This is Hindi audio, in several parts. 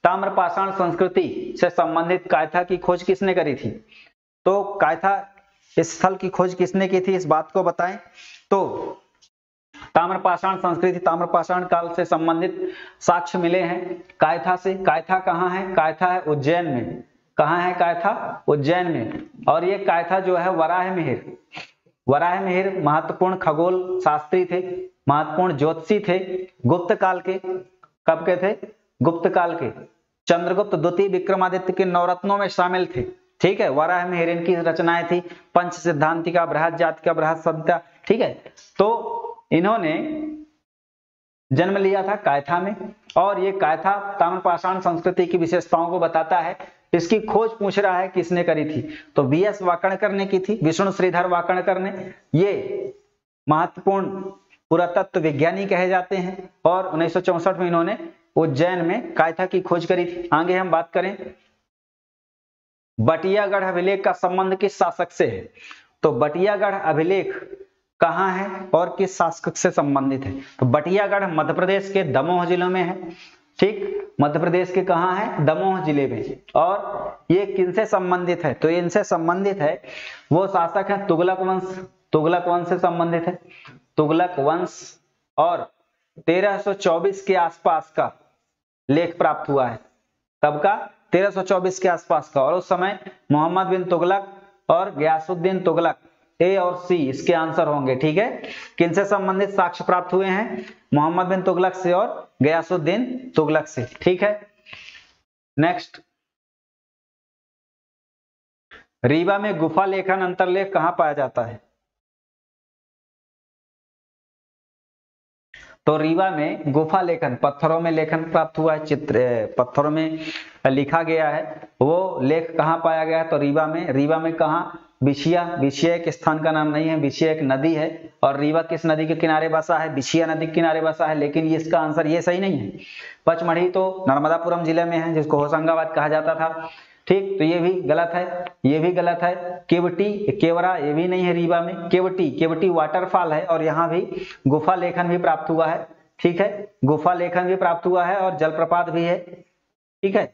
ताम्रपाषाण संस्कृति से संबंधित कायथा की खोज किसने करी थी? तो कायथा स्थल की खोज किसने की थी, इस बात को बताएं। तो ताम्रपाषाण संस्कृति, ताम्रपाषाण काल से संबंधित साक्ष्य मिले हैं कायथा से। कायथा कहाँ है? कायथा है उज्जैन में। कहाँ है कायथा? उज्जैन में। और ये कायथा जो है वराह मिहिर महत्वपूर्ण खगोल शास्त्री थे, महत्वपूर्ण ज्योतिषी थे, गुप्त काल के। कब के थे? गुप्त काल के। चंद्रगुप्त द्वितीय विक्रमादित्य के नवरत्नों में शामिल थे। ठीक है, वराह मिहिर इनकी रचनाएं थी, पंच सिद्धांतिका, बृहद जातिका, बृहद संहिता। ठीक है, तो इन्होंने जन्म लिया था कायथा में, और ये कायथा ताम्रपाषाण संस्कृति की विशेषताओं को बताता है। इसकी खोज पूछ रहा है किसने करी थी, तो वीएस वाकणकर ने की थी, विष्णु श्रीधर वाकणकर ने। ये महत्वपूर्ण पुरातत्व विज्ञानी कहे जाते हैं, और 1964 में इन्होंने उज्जैन में कायथा की खोज करी थी। आगे हम बात करें, बटियागढ़ अभिलेख का संबंध किस शासक से है? तो बटियागढ़ अभिलेख कहाँ है और किस शासक से संबंधित है? तो बटियागढ़ मध्य प्रदेश के दमोह जिले में है। ठीक, मध्य प्रदेश के कहाँ है? दमोह जिले में। और ये किनसे संबंधित है? तो इनसे संबंधित है, वो शासक है तुगलक वंश। तुगलक वंश से संबंधित है, तुगलक वंश। और 1324 के आसपास का लेख प्राप्त हुआ है। कब का? 1324 के आसपास का। और उस समय मोहम्मद बिन तुगलक और गयासुद्दीन तुगलक, ए और सी इसके आंसर होंगे। ठीक है, किनसे संबंधित साक्ष्य प्राप्त हुए हैं? मोहम्मद बिन तुगलक से और गयासुद्दीन तुगलक से। ठीक है, नेक्स्ट, रीवा में गुफा लेखन अंतरलेख कहां पाया जाता है? तो रीवा में गुफा लेखन, पत्थरों में लेखन प्राप्त हुआ है, चित्र पत्थरों में लिखा गया है, वो लेख कहाँ पाया गया है? तो रीवा में। रीवा में कहाँ? बिछिया। बिछिया एक स्थान का नाम नहीं है, बिछिया एक नदी है। और रीवा किस नदी के किनारे बसा है? बिछिया नदी के किनारे बसा है। लेकिन इसका आंसर ये सही नहीं है। पचमढ़ी तो नर्मदापुरम जिले में है, जिसको होशंगाबाद कहा जाता था। ठीक, तो ये भी गलत है, ये भी गलत है। केवटी, केवरा, ये भी नहीं है रीवा में। केवटी, केवटी वाटरफॉल है, और यहाँ भी गुफा लेखन भी प्राप्त हुआ है। ठीक है, गुफा लेखन भी प्राप्त हुआ है, और जलप्रपात भी है। ठीक है,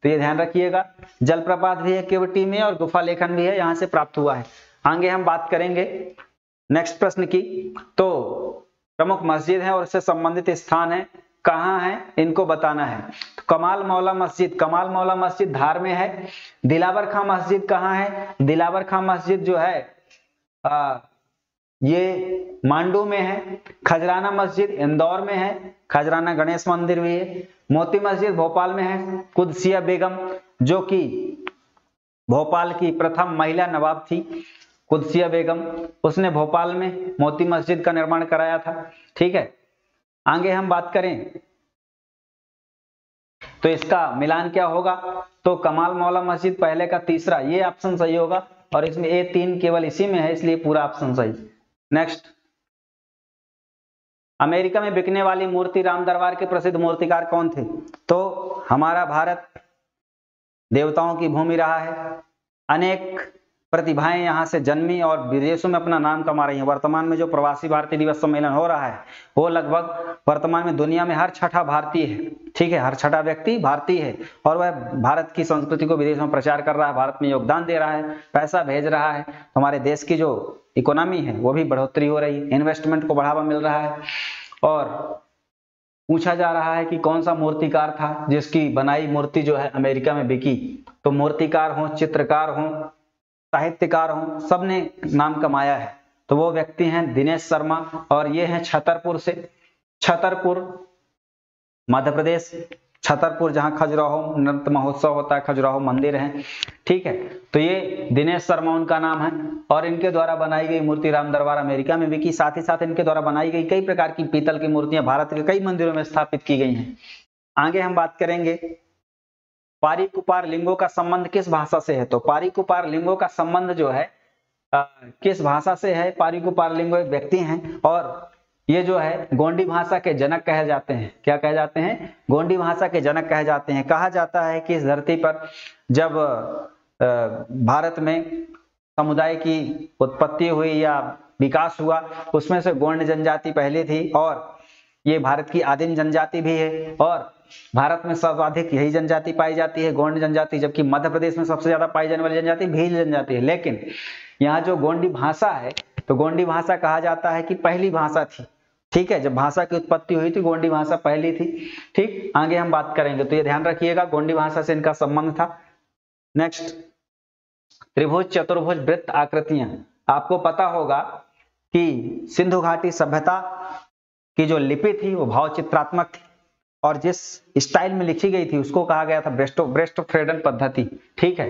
तो ये ध्यान रखिएगा, जलप्रपात भी है केवटी में, और गुफा लेखन भी है, यहाँ से प्राप्त हुआ है। आगे हम बात करेंगे नेक्स्ट प्रश्न की। तो प्रमुख मस्जिद है और इससे संबंधित स्थान है, कहाँ है, इनको बताना है। तो कमाल मौला मस्जिद, कमाल मौला मस्जिद धार में है। दिलावर खां मस्जिद कहाँ है? दिलावर खां मस्जिद जो है ये मांडू में है। खजराना मस्जिद इंदौर में है, खजराना गणेश मंदिर भी है। मोती मस्जिद भोपाल में है। कुदसिया बेगम, जो कि भोपाल की प्रथम महिला नवाब थी, कुदसिया बेगम, उसने भोपाल में मोती मस्जिद का निर्माण कराया था। ठीक है, आगे हम बात करें तो इसका मिलान क्या होगा? तो कमाल मौला मस्जिद पहले का तीसरा, ये ऑप्शन सही होगा, और इसमें A3 केवल इसी में है, इसलिए पूरा ऑप्शन सही। नेक्स्ट, अमेरिका में बिकने वाली मूर्ति राम दरबार के प्रसिद्ध मूर्तिकार कौन थे? तो हमारा भारत देवताओं की भूमि रहा है, अनेक प्रतिभाएं यहाँ से जन्मी और विदेशों में अपना नाम कमा रही हैं। वर्तमान में जो प्रवासी भारतीय दिवस सम्मेलन हो रहा है, वो लगभग वर्तमान में दुनिया में हर छठा भारतीय है। ठीक है, हर छठा व्यक्ति भारतीय है, और वह भारत की संस्कृति को विदेशों में प्रचार कर रहा है, भारत में योगदान दे रहा है, पैसा भेज रहा है। हमारे देश की जो इकोनॉमी है वो भी बढ़ोतरी हो रही है, इन्वेस्टमेंट को बढ़ावा मिल रहा है। और पूछा जा रहा है कि कौन सा मूर्तिकार था जिसकी बनाई मूर्ति जो है अमेरिका में बिकी? तो मूर्तिकार हो, चित्रकार हो, साहित्यकार हो, सबने नाम कमाया है। तो वो व्यक्ति हैं दिनेश शर्मा, और ये हैं छतरपुर से। छतरपुर मध्य प्रदेश, छतरपुर जहां खजुराहो नृत्य महोत्सव होता है, खजुराहो मंदिर है। ठीक है, तो ये दिनेश शर्मा उनका नाम है, और इनके द्वारा बनाई गई मूर्ति राम दरबार अमेरिका में बिकी। साथ ही साथ इनके द्वारा बनाई गई कई प्रकार की पीतल की मूर्तियां भारत के कई मंदिरों में स्थापित की गई हैं। आगे हम बात करेंगे पारी कुपार लिंगों का संबंध किस भाषा से है? तो पारी कुपार लिंगों का संबंध जो है किस भाषा से है? पारी कुपार लिंगो एक व्यक्ति हैं, और ये जो है गोंडी भाषा के जनक कहे जाते हैं। क्या कहे जाते हैं? गोंडी भाषा के जनक कहे जाते हैं। कहा जाता है कि इस धरती पर जब भारत में समुदाय की उत्पत्ति हुई या विकास हुआ, उसमें से गोंड जनजाति पहले थी, और ये भारत की आदिम जनजाति भी है। और भारत में सर्वाधिक यही जनजाति पाई जाती है, गोंड जनजाति, जबकि मध्य प्रदेश में सबसे ज्यादा पाई जाने वाली जनजाति भील जनजाति है। लेकिन यहाँ जो गोंडी भाषा है, तो गोंडी भाषा कहा जाता है कि पहली भाषा थी। ठीक है, जब भाषा की उत्पत्ति हुई थी गोंडी भाषा पहली थी। ठीक, आगे हम बात करेंगे, तो ये ध्यान रखिएगा गोंडी भाषा से इनका संबंध था। नेक्स्ट, त्रिभुज, चतुर्भुज, वृत्त आकृतियां। आपको पता होगा कि सिंधु घाटी सभ्यता की जो लिपि थी वो भावचित्रात्मक थी, और जिस स्टाइल में लिखी गई थी उसको कहा गया था ब्रेस्टोफ्रेडन पद्धति। ठीक है,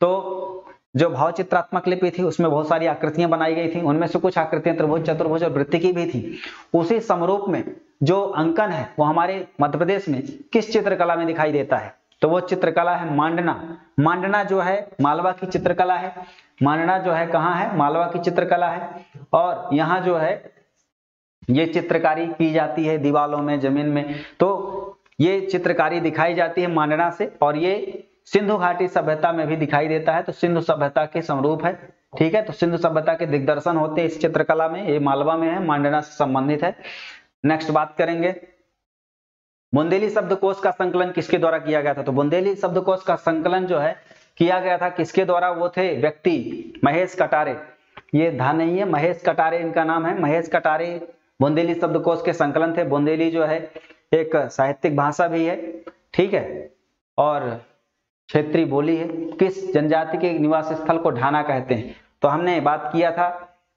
तो जो भावचित्रात्मक लिपि थी उसमें बहुत सारी आकृतियां बनाई गई थी, उनमें से कुछ आकृतियां त्रिभुज, चतुर्भुज और वृत्त की भी थी। उसी समरूप में जो अंकन है वो हमारे मध्य प्रदेश में किस चित्रकला में दिखाई देता है? तो वो चित्रकला है मांडना। मांडना जो है मालवा की चित्रकला है। मांडना जो है कहाँ है? मालवा की चित्रकला है। और यहाँ जो है ये चित्रकारी की जाती है दीवालों में, जमीन में, तो ये चित्रकारी दिखाई जाती है मांडना से, और ये सिंधु घाटी सभ्यता में भी दिखाई देता है, तो सिंधु सभ्यता के समरूप है। ठीक है, तो सिंधु सभ्यता के दिग्दर्शन होते हैं इस चित्रकला में, ये मालवा में है, मांडना से संबंधित है। नेक्स्ट बात करेंगे, बुंदेली शब्दकोश का संकलन किसके द्वारा किया गया था? तो बुंदेली शब्दकोश का संकलन जो है किया गया था किसके द्वारा? वो थे व्यक्ति महेश कटारे। ये ध्यान नहीं है, महेश कटारे इनका नाम है, महेश कटारे बुंदेली शब्दकोश के संकलन थे। बुंदेली जो है एक साहित्यिक भाषा भी है, ठीक है, और क्षेत्रीय बोली है। किस जनजाति के निवास स्थल को ढाना कहते हैं? तो हमने बात किया था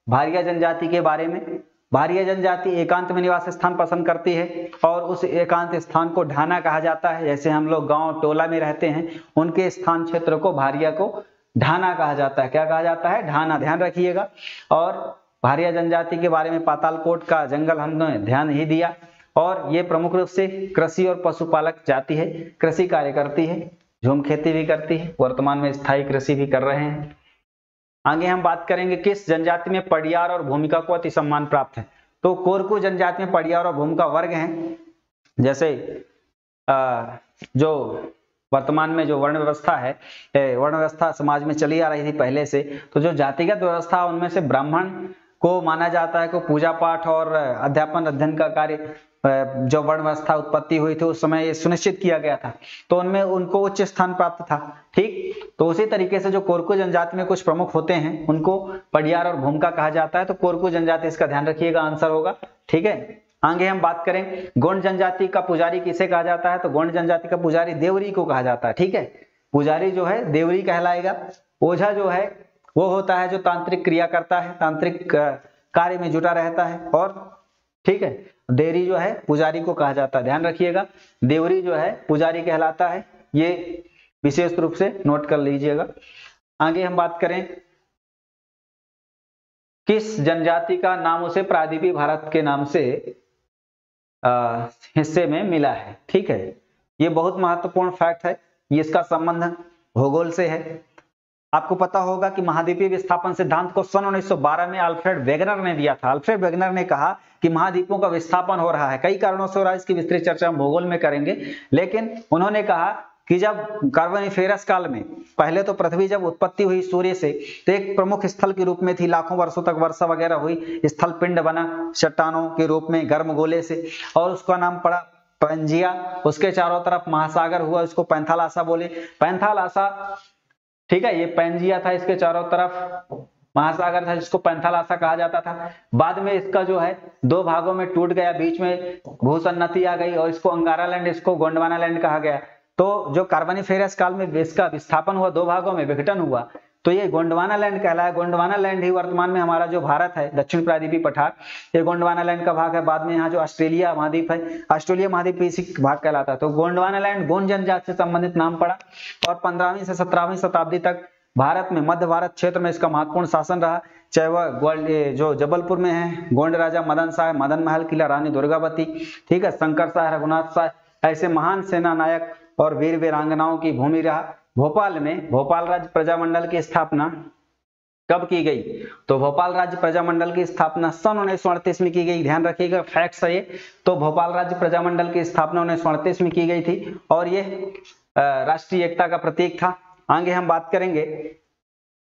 भारिया जनजाति के बारे में। भारिया जनजाति एकांत में निवास स्थान पसंद करती है, और उस एकांत स्थान को ढाना कहा जाता है। जैसे हम लोग गांव टोला में रहते हैं, उनके स्थान क्षेत्र को, भारिया को ढाना कहा जाता है। क्या कहा जाता है? ढाना, ध्यान रखिएगा। और भारिया जनजाति के बारे में पातालकोट का जंगल हमने ध्यान ही दिया। और ये प्रमुख रूप से कृषि और पशुपालक जाति है, कृषि कार्य करती है, झूम खेती भी करती है, वर्तमान में स्थायी कृषि भी कर रहे हैं। आगे हम बात करेंगे किस जनजाति में पड़ियार और भूमिका को अति सम्मान प्राप्त है? तो कोरकू जनजाति में पड़ियार और भूमिका वर्ग हैं। जैसे जो वर्तमान में जो वर्ण व्यवस्था है, वर्ण व्यवस्था समाज में चली आ रही थी पहले से, तो जो जातिगत व्यवस्था उनमें से ब्राह्मण को माना जाता है को पूजा पाठ और अध्यापन अध्ययन का कार्य, जो वर्ण व्यवस्था उत्पत्ति हुई थी उस समय ये सुनिश्चित किया गया था, तो उनमें उनको उच्च स्थान प्राप्त था। ठीक, तो उसी तरीके से जो कोरकू जनजाति में कुछ प्रमुख होते हैं उनको पड़ियार और भूमिका कहा जाता है। तो कोरकू जनजाति, इसका ध्यान रखिएगा, आंसर होगा। ठीक है, आगे हम बात करें गोंड जनजाति का पुजारी किसे कहा जाता है? तो गोंड जनजाति का पुजारी देवरी को कहा जाता है। ठीक है, पुजारी जो है देवरी कहलाएगा। ओझा जो है वो होता है जो तांत्रिक क्रिया करता है, तांत्रिक कार्य में जुटा रहता है। और ठीक है, देवरी जो है पुजारी को कहा जाता है, ध्यान रखिएगा। देवरी जो है पुजारी कहलाता है, ये विशेष रूप से नोट कर लीजिएगा। आगे हम बात करें किस जनजाति का नाम उसे प्रायद्वीपीय भारत के नाम से हिस्से में मिला है? ठीक है, ये बहुत महत्वपूर्ण फैक्ट है, ये इसका संबंध भूगोल से है। आपको पता होगा कि महाद्वीपीय विस्थापन सिद्धांत को सन 1912 में अल्फ्रेड वेगनर ने दिया था। अल्फ्रेड वेगनर ने कहा कि महाद्वीपों का विस्थापन हो रहा है, कई कारणों से हो रहा है, इसकी विस्तृत चर्चा हम भूगोल में करेंगे। लेकिन उन्होंने कहा कि जब कार्बोनिफेरस काल में, पहले तो पृथ्वी जब उत्पत्ति हुई सूर्य से, तो एक प्रमुख स्थल के रूप में थी, लाखों वर्षों तक वर्षा वगैरह हुई, स्थल पिंड बना चट्टानों के रूप में गर्म गोले से, और उसका नाम पड़ा पैंजिया। उसके चारों तरफ महासागर हुआ, उसको पैंथालासा बोले, पैंथालासा। ठीक है, ये पैंजिया था, इसके चारों तरफ महासागर था जिसको पैंथालासा कहा जाता था। बाद में इसका जो है दो भागों में टूट गया, बीच में भूसन्नति आ गई और इसको अंगारा लैंड, इसको गोंडवाना लैंड कहा गया। तो जो कार्बोनिफेरस काल में इसका विस्थापन हुआ, दो भागों में विघटन हुआ, तो ये गोंडवाना लैंड कहलाया। गोंडवाना लैंड ही वर्तमान में हमारा जो भारत है, दक्षिण प्रायद्वीपीय पठार, ये गोंडवाना लैंड का भाग है। बाद में यहाँ जो ऑस्ट्रेलिया महाद्वीप है, ऑस्ट्रेलिया महाद्वीप इसी भाग कहलाता है। तो गोंडवाना लैंड गोंड जनजाति से संबंधित नाम पड़ा, और 15वीं से 17वीं शताब्दी तक भारत में, मध्य भारत क्षेत्र में इसका महत्वपूर्ण शासन रहा। चाहे वह जो जबलपुर में है गोंड राजा मदन शाह, मदन महल किला, रानी दुर्गावती, ठीक है, शंकर शाह, रघुनाथ शाह, ऐसे महान सेना नायक और वीर वीरांगनाओं की भूमि रहा। भोपाल में भोपाल राज्य प्रजामंडल की स्थापना कब की गई? तो भोपाल राज्य प्रजामंडल की स्थापना सन 1938 में की गई। ध्यान रखिएगा, फैक्ट्स है ये। तो भोपाल राज्य प्रजामंडल की स्थापना 1938 में की गई थी, और ये राष्ट्रीय एकता का प्रतीक था। आगे हम बात करेंगे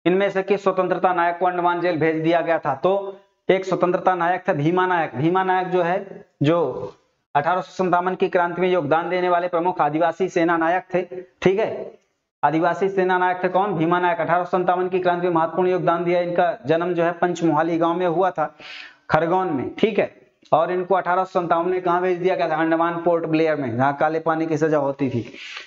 इनमें से किस स्वतंत्रता नायक को अंडमान जेल भेज दिया गया था? तो एक स्वतंत्रता नायक था भीमा नायक। भीमा नायक जो है, जो 1857 की क्रांति में योगदान देने वाले प्रमुख आदिवासी सेना नायक थे। ठीक है, आदिवासी सेना नायक थे कौन? भीमा नायक। 1857 की क्रांति में महत्वपूर्ण योगदान दिया। इनका जन्म जो है पंचमोहाली गांव में हुआ था, खरगोन में। ठीक है, और इनको 1857 में कहां भेज दिया गया था? अंडमान पोर्ट ब्लेयर में, जहां काले पानी की सजा होती थी।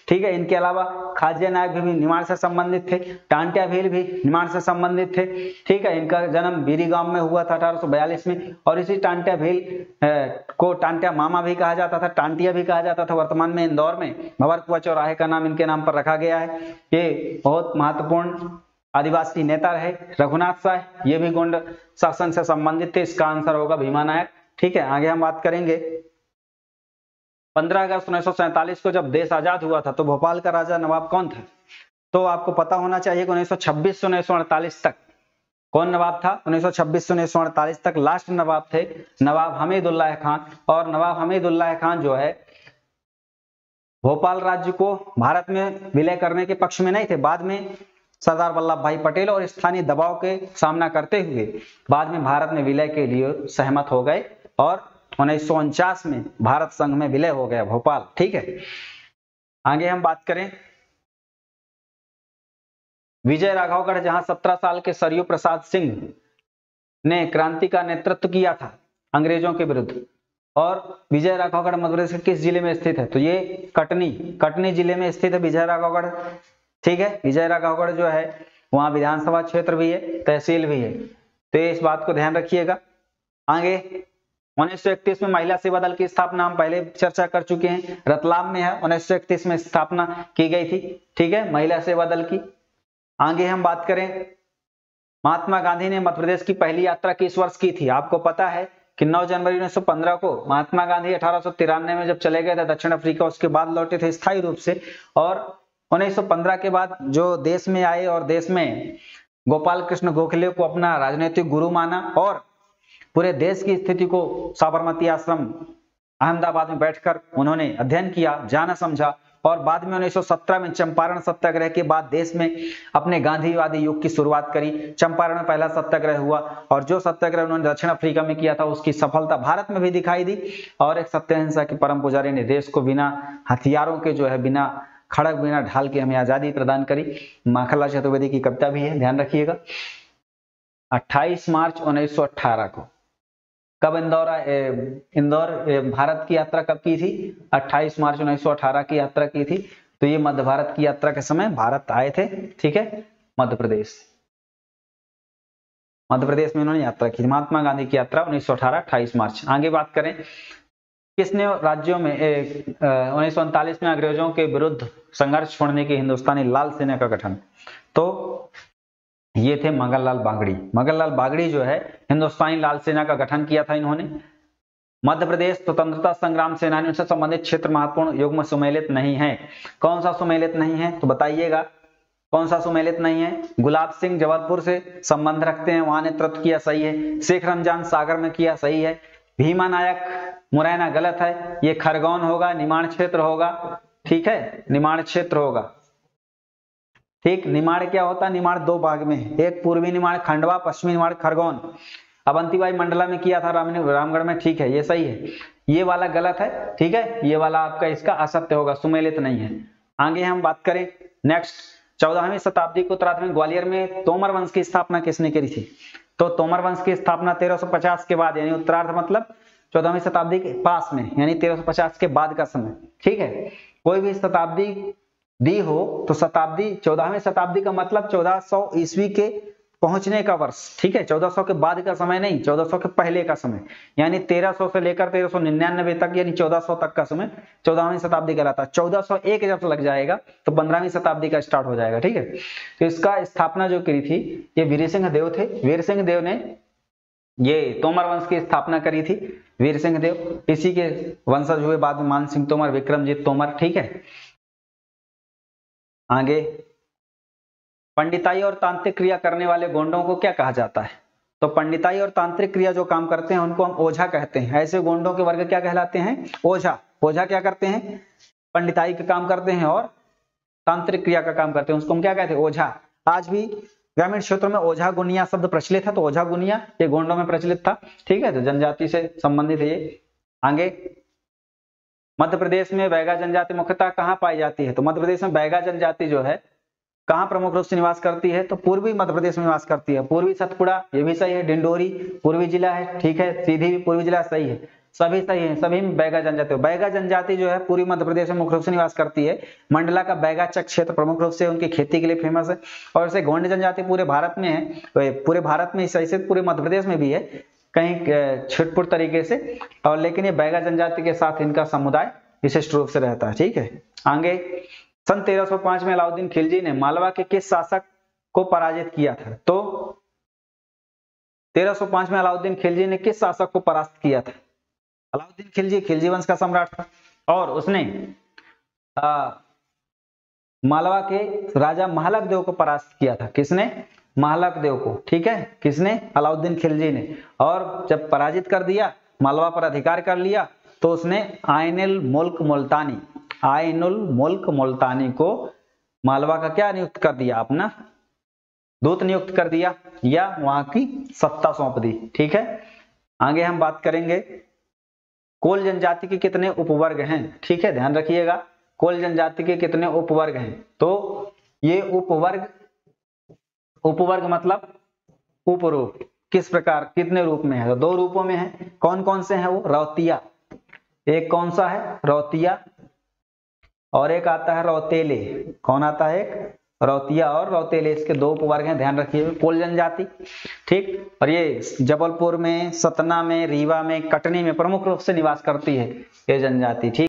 ठीक है, इनके अलावा खाज्य नायक भी निमाड़ से संबंधित थे, टांट्या भील भी निमाड़ से संबंधित थे। ठीक है, इनका जन्म बीरी गांव में हुआ था 1842 में, और इसी टांट्या भील को टांट्या मामा भी कहा जाता था, टांटिया भी कहा जाता था। वर्तमान में इंदौर में भंवरकुआ चौराहे का नाम इनके नाम पर रखा गया है। ये बहुत महत्वपूर्ण आदिवासी नेता रहे। रघुनाथ साय, ये भी गोंड शासन से संबंधित थे। इसका आंसर होगा भीमा नायक। ठीक है, आगे हम बात करेंगे 15 अगस्त 1947 को जब देश आजाद हुआ था तो भोपाल का राजा नवाब कौन था? तो आपको पता होना चाहिए कि 1926 से 1948 तक कौन नवाब था? 1926 से 1948 तक लास्ट नवाब थे नवाब हमीदुल्लाह खान। और नवाब हमीदुल्लाह खान जो है भोपाल राज्य को भारत में विलय करने के पक्ष में नहीं थे। बाद में सरदार वल्लभ भाई पटेल और स्थानीय दबाव के सामना करते हुए बाद में भारत में विलय के लिए सहमत हो गए और 1949 में भारत संघ में विलय हो गया भोपाल। ठीक है, आगे हम बात करें विजय राघवगढ़, जहां 17 साल के सरयू प्रसाद सिंह ने क्रांति का नेतृत्व किया था अंग्रेजों के विरुद्ध। और विजय राघवगढ़ मध्य प्रदेश के किस जिले में स्थित है? तो ये कटनी जिले में स्थित है विजय राघवगढ़। ठीक है, विजय राघवगढ़ जो है वहां विधानसभा क्षेत्र भी है, तहसील भी है, तो इस बात को ध्यान रखिएगा। आगे 1931 में महिला सेवा दल की स्थापना हम पहले चर्चा कर चुके हैं, रतलाम में है, 1931 में स्थापना की गई थी। ठीक है, महिला सेवा दल की। आगे हम बात करें महात्मा गांधी ने मध्य प्रदेश की पहली यात्रा किस वर्ष की थी? आपको पता है कि 9 जनवरी 1915 को महात्मा गांधी 1893 में जब चले गए थे दक्षिण अफ्रीका, उसके बाद लौटे थे स्थायी रूप से। और 1915 के बाद जो देश में आए और देश में गोपाल कृष्ण गोखले को अपना राजनीतिक गुरु माना और पूरे देश की स्थिति को साबरमती आश्रम अहमदाबाद में बैठकर उन्होंने अध्ययन किया, जाना समझा। और बाद में 1917 में चंपारण सत्याग्रह के बाद देश में अपने गांधीवादी युग की शुरुआत करी। चंपारण में पहला सत्याग्रह हुआ और जो सत्याग्रह उन्होंने दक्षिण अफ्रीका में किया था उसकी सफलता भारत में भी दिखाई दी। और एक सत्य के परम पुजारी ने देश को बिना हथियारों के जो है, बिना खड़क, बिना ढाल के हमें आजादी प्रदान करी। माखनलाल चतुर्वेदी की कविता भी है, ध्यान रखिएगा। 28 मार्च 1918 को कब इंदौर भारत की यात्रा कब की थी? 28 मार्च 1918 की यात्रा की थी। तो ये मध्य भारत की यात्रा के समय भारत आए थे। ठीक है, मध्य प्रदेश में उन्होंने यात्रा की, महात्मा गांधी की यात्रा 1918 28 मार्च। आगे बात करें किसने राज्यों में 1939 में अंग्रेजों के विरुद्ध संघर्ष छोड़ने की हिंदुस्तानी लाल सेना का गठन? तो ये थे मंगललाल बागड़ी। मंगललाल बागड़ी जो है हिंदुस्तानी लाल सेना का गठन किया था इन्होंने। मध्य प्रदेश स्वतंत्रता संग्राम सेनानियों से संबंधित क्षेत्र महत्वपूर्ण युग में सुमेलित नहीं है। कौन सा सुमेलित नहीं है? तो बताइएगा कौन सा सुमेलित नहीं है? गुलाब सिंह जबलपुर से संबंध रखते हैं, वहां नेतृत्व किया, सही है। शेख रमजान सागर में किया, सही है। भीमा नायक मुरैना, गलत है। ये खरगोन होगा, निमाड़ क्षेत्र होगा। ठीक है, निमाड़ क्षेत्र होगा। ठीक, निमाड़ क्या होता है? निमाड़ दो भाग में, एक पूर्वी निमाड़ खंडवा, पश्चिमी निमाड़ खरगोन। अवंतीबाई मंडला में किया था, रामगढ़ में। ठीक है, ये सही है। ये वाला गलत है। ठीक है, ये वाला आपका इसका असत्य होगा, सुमेलित नहीं है। आगे हम बात करें नेक्स्ट, 14वीं शताब्दी के उत्तरार्ध में ग्वालियर में तोमर वंश की स्थापना किसने करी थी? तो तोमर वंश की स्थापना 1350 के बाद, यानी उत्तरार्ध मतलब 14वीं शताब्दी के पास में, यानी 1350 के बाद का समय। ठीक है, कोई भी शताब्दी दी हो तो शताब्दी 14वीं शताब्दी का मतलब 1400 ईस्वी के पहुंचने का वर्ष। ठीक है, 1400 के बाद का समय नहीं, 1400 के पहले का समय, यानी 1300 से लेकर 1399 तक, यानी 1400 तक का समय 14वीं शताब्दी कहलाता है। 1401 जब लग जाएगा तो 15वीं शताब्दी का स्टार्ट हो जाएगा। ठीक है, तो इसका स्थापना जो करी थी ये वीर सिंह देव थे। वीर सिंह देव ने ये तोमर वंश की स्थापना करी थी, वीर सिंह देव। इसी के वंशज हुए बाद में मान सिंह तोमर, विक्रमजीत तोमर। ठीक है, आगे पंडिताई और तांत्रिक क्रिया करने वाले गोंडों को क्या कहा जाता है? तो पंडिताई और तांत्रिक क्रिया जो काम करते हैं उनको हम ओझा कहते हैं। ऐसे गोंडों के वर्ग क्या कहलाते हैं? ओझा। ओझा क्या करते हैं? पंडिताई का काम करते हैं और तांत्रिक क्रिया का काम करते हैं, उसको हम क्या कहते हैं? ओझा। आज भी ग्रामीण क्षेत्रों में ओझा गुनिया शब्द प्रचलित है, तो ओझा गुनिया ये गोंडों में प्रचलित था। ठीक है, तो जनजाति से संबंधित है ये। आगे मध्य प्रदेश में बैगा जनजाति मुख्यतः कहाँ पाई जाती है? तो मध्य प्रदेश में बैगा जनजाति जो है कहाँ प्रमुख रूप से निवास करती है? तो पूर्वी मध्य प्रदेश में निवास करती है। पूर्वी सतपुड़ा, ये भी सही है। डिंडोरी पूर्वी जिला है, ठीक है। सीधी भी पूर्वी जिला, सही है। सभी सही है, सभी में बैगा जनजाति। बैगा जनजाति जो है पूर्वी मध्य प्रदेश में मुख्य रूप से निवास करती है। मंडला का बैगाचक क्षेत्र प्रमुख रूप से उनकी खेती के लिए फेमस है। और ऐसे गोंड जनजाति पूरे भारत में है, पूरे भारत में सही से पूरे मध्य प्रदेश में भी है कहीं छिटपुट तरीके से, और लेकिन ये बैगा जनजाति के साथ इनका समुदाय विशिष्ट रूप से रहता है, ठीक है। आगे, सन 1305 में अलाउद्दीन खिलजी ने मालवा के किस शासक को पराजित किया था? तो 1305 में अलाउद्दीन खिलजी ने किस शासक को परास्त किया था? अलाउद्दीन खिलजी खिलजी वंश का सम्राट था और उसने मालवा के राजा महलक देव को परास्त किया था। किसने? महलक देव को, ठीक है। किसने? अलाउद्दीन खिलजी ने। और जब पराजित कर दिया, मालवा पर अधिकार कर लिया, तो उसने आइनुल मुल्क मुल्तानी को मालवा का क्या नियुक्त कर दिया? अपना दूत नियुक्त कर दिया या वहां की सत्ता सौंप दी, ठीक है। आगे हम बात करेंगे कोल जनजाति के कितने उपवर्ग हैं, ठीक है, ध्यान रखिएगा। कोल जनजाति के कितने उपवर्ग हैं? तो ये उपवर्ग मतलब उपरूप, किस प्रकार, कितने रूप में है? तो 2 रूपों में है। कौन कौन से हैं वो? रौतिया, एक कौन सा है? रौतिया, और एक आता है रौतेले। कौन आता है? एक रौतिया और रौतेले, इसके 2 उपवर्ग हैं, ध्यान रखिए। कोल जनजाति, ठीक। और ये जबलपुर में, सतना में, रीवा में, कटनी में प्रमुख रूप से निवास करती है ये जनजाति, ठीक।